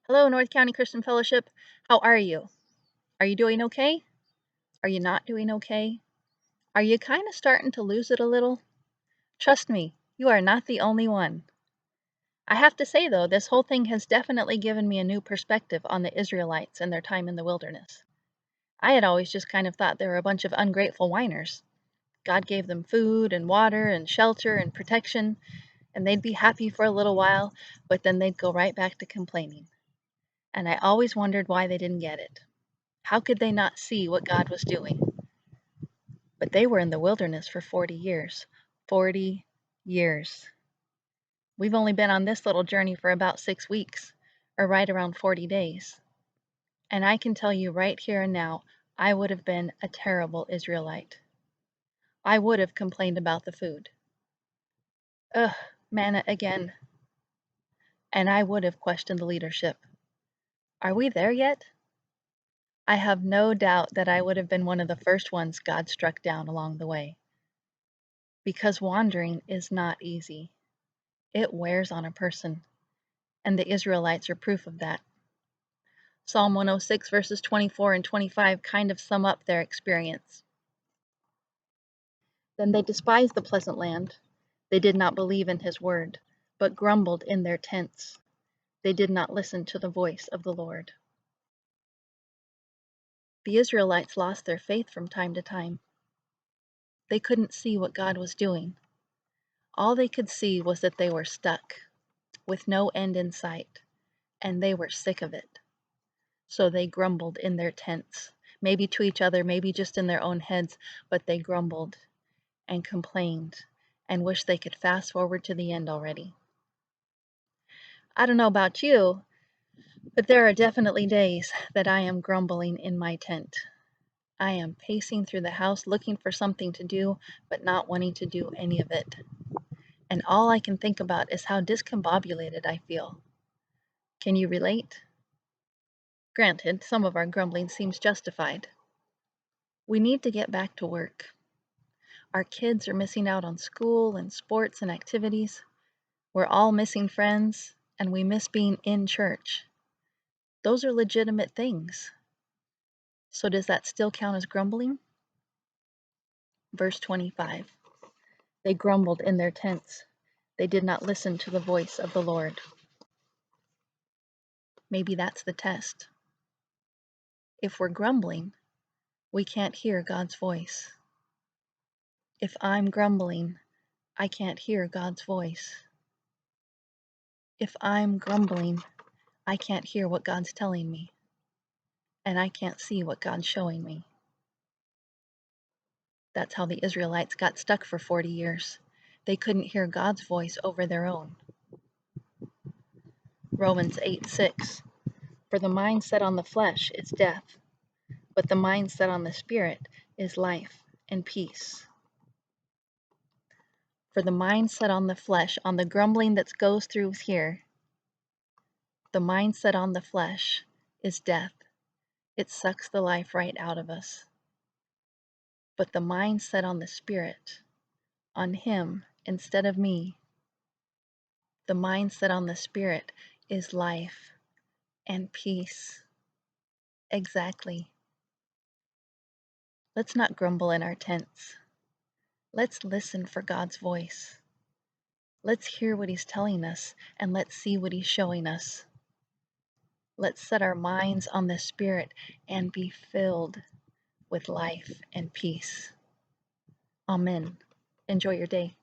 Hello, North County Christian Fellowship. How are you? Are you doing okay? Are you not doing okay? Are you kind of starting to lose it a little? Trust me, you are not the only one. I have to say, though, this whole thing has definitely given me a new perspective on the Israelites and their time in the wilderness. I had always just kind of thought they were a bunch of ungrateful whiners. God gave them food and water and shelter and protection, and they'd be happy for a little while, but then they'd go right back to complaining. And I always wondered why they didn't get it. How could they not see what God was doing? But they were in the wilderness for 40 years. 40 years. We've only been on this little journey for about 6 weeks, or right around 40 days. And I can tell you right here and now, I would have been a terrible Israelite. I would have complained about the food. Ugh, manna again. And I would have questioned the leadership. Are we there yet? I have no doubt that I would have been one of the first ones God struck down along the way. Because wandering is not easy. It wears on a person, and the Israelites are proof of that. Psalm 106 verses 24 and 25 kind of sum up their experience. Then they despised the pleasant land. They did not believe in his word, but grumbled in their tents. They did not listen to the voice of the Lord. The Israelites lost their faith from time to time. They couldn't see what God was doing. All they could see was that they were stuck, with no end in sight, and they were sick of it. So they grumbled in their tents, maybe to each other, maybe just in their own heads, but they grumbled and complained and wished they could fast forward to the end already. I don't know about you, but there are definitely days that I am grumbling in my tent. I am pacing through the house looking for something to do, but not wanting to do any of it. And all I can think about is how discombobulated I feel. Can you relate? Granted, some of our grumbling seems justified. We need to get back to work. Our kids are missing out on school and sports and activities. We're all missing friends, and we miss being in church. Those are legitimate things. So does that still count as grumbling? Verse 25. They grumbled in their tents. They did not listen to the voice of the Lord. Maybe that's the test. If we're grumbling, we can't hear God's voice. If I'm grumbling, I can't hear God's voice. If I'm grumbling, I can't hear what God's telling me, and I can't see what God's showing me. That's how the Israelites got stuck for 40 years. They couldn't hear God's voice over their own. Romans 8:6. For the mind set on the flesh is death, but the mind set on the spirit is life and peace. For the mind set on the flesh, on the grumbling that goes through here, the mind set on the flesh is death. It sucks the life right out of us. But the mind set on the spirit, on him instead of me, the mind set on the spirit is life and peace. Exactly. Let's not grumble in our tents. Let's listen for God's voice. Let's hear what he's telling us, and let's see what he's showing us. Let's set our minds on the Spirit and be filled with life and peace. Amen. Enjoy your day.